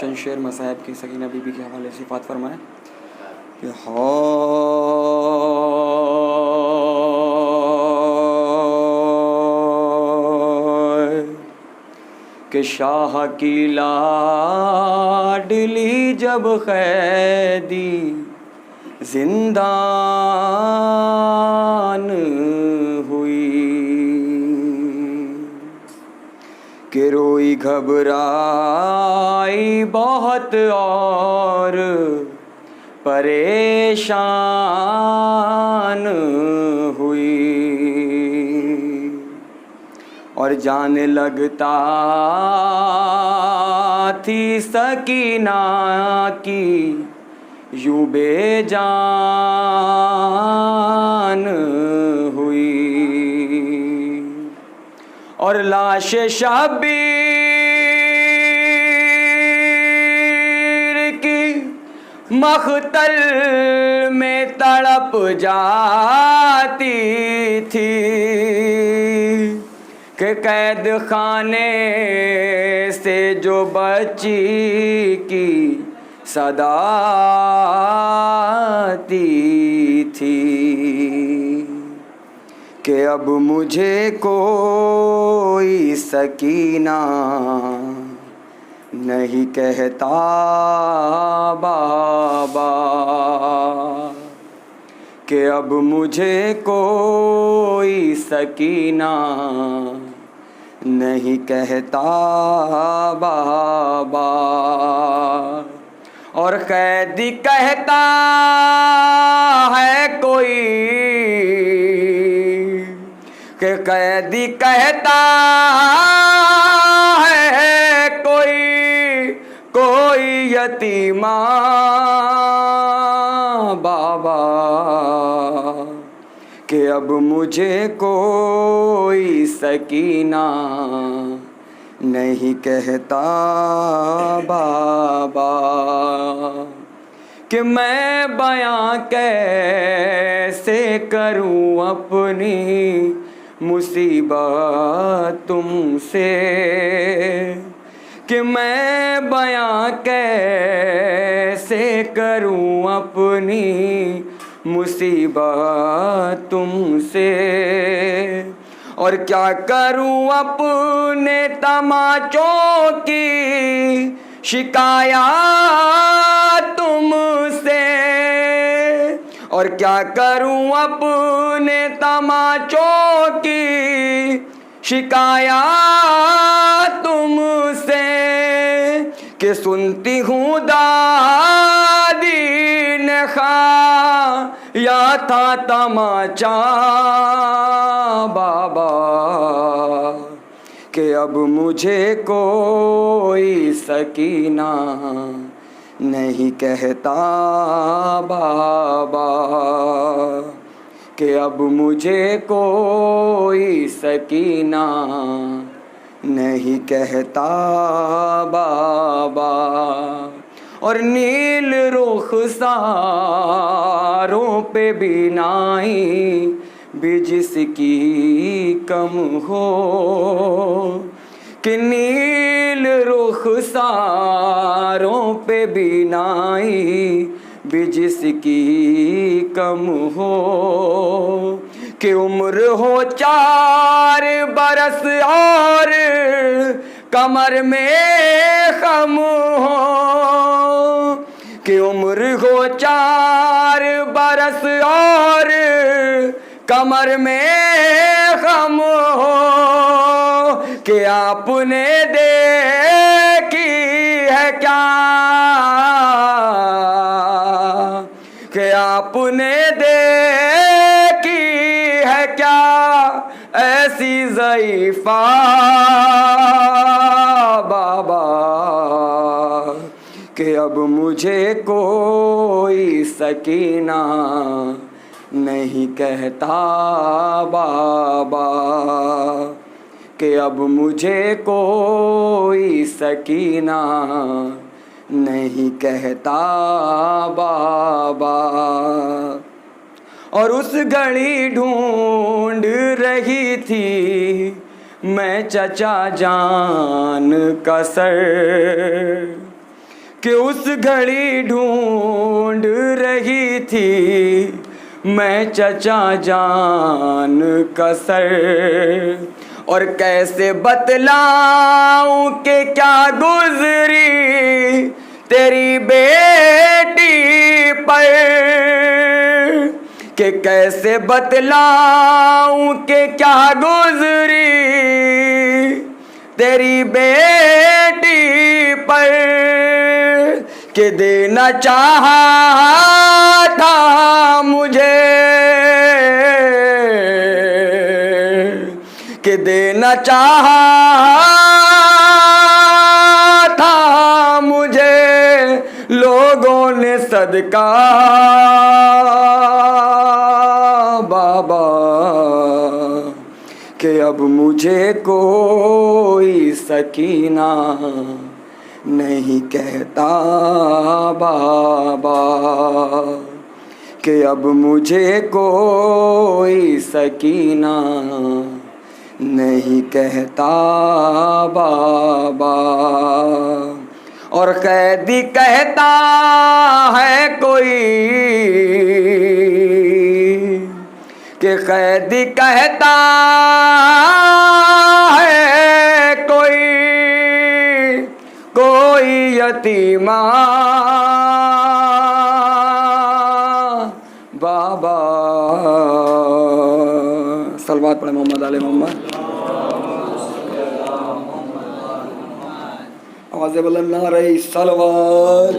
चंद शेर मसाहब की सकीना बीबी के हवाले से इफ़ात फरमाएं कि कि शाह की लाडली जब कैदी जिंदान हुई कि रोई घबराई बहुत और परेशान हुई और जाने लगता थी सकीना की यूं बेजान हुई और लाश शबीर की मख्तल में तड़प जाती थी कि कैद खाने से जो बच्ची की सदा आती थी कि अब मुझे कोई सकीना नहीं कहता बाबा कि अब मुझे कोई सकीना नहीं कहता बाबा और कैदी कहता है कोई कि कैदी कहता है कोई यतीमा बाबा कि अब मुझे कोई सकीना नहीं कहता बाबा कि मैं बयां कैसे करूं अपनी मुसीबत तुमसे कि मैं बयां कैसे करूं अपनी मुसीबत तुमसे और क्या करूं अपने तमाचों की शिकायत तुमसे और क्या करूं अपने तमाचों की शिकायत तुमसे कि सुनती हूँ दादी ने खाया था तमाचा बाबा कि अब मुझे कोई सकीना नहीं कहता बाबा कि अब मुझे कोई सकीना नहीं कहता बाबा और नील रुखसारों पे बीनाई भी जिसकी कम हो कि नील रुखसारों पे बीनाई भी जिसकी कम हो कि उम्र हो 4 बरस और कमर में खम हो कि उम्र हो 4 बरस और कमर में खम हो कि आपने देखी है क्या कि आपने देखी है क्या ऐसी ज़ईफ़ा बाबा कि अब मुझे कोई सकीना नहीं कहता बाबा कि अब मुझे कोई सकीना नहीं कहता बाबा और उस घड़ी ढूंढ रही थी मैं चचा जान का सर कि उस घड़ी ढूंढ रही थी मैं चचा जान का सर, और कैसे बतलाऊं कि क्या गुजरी तेरी बेटी पर, कि कैसे बतलाऊं कि क्या गुजरी तेरी बेटी पर, कि देना चाहा था मुझे, कि देना चाहा था मुझे लोगों ने सदका बाबा, कि अब मुझे कोई सकीना नहीं कहता बाबा, कि अब मुझे कोई सकीना नहीं कहता बाबा। और कैदी कहता है कोई, कि कैदी कहता है कोई यतीमा बाबा। सलवात पढ़े मोहम्मद आले मोहम्मद। आवाज़ बुलंद नारे सलवात।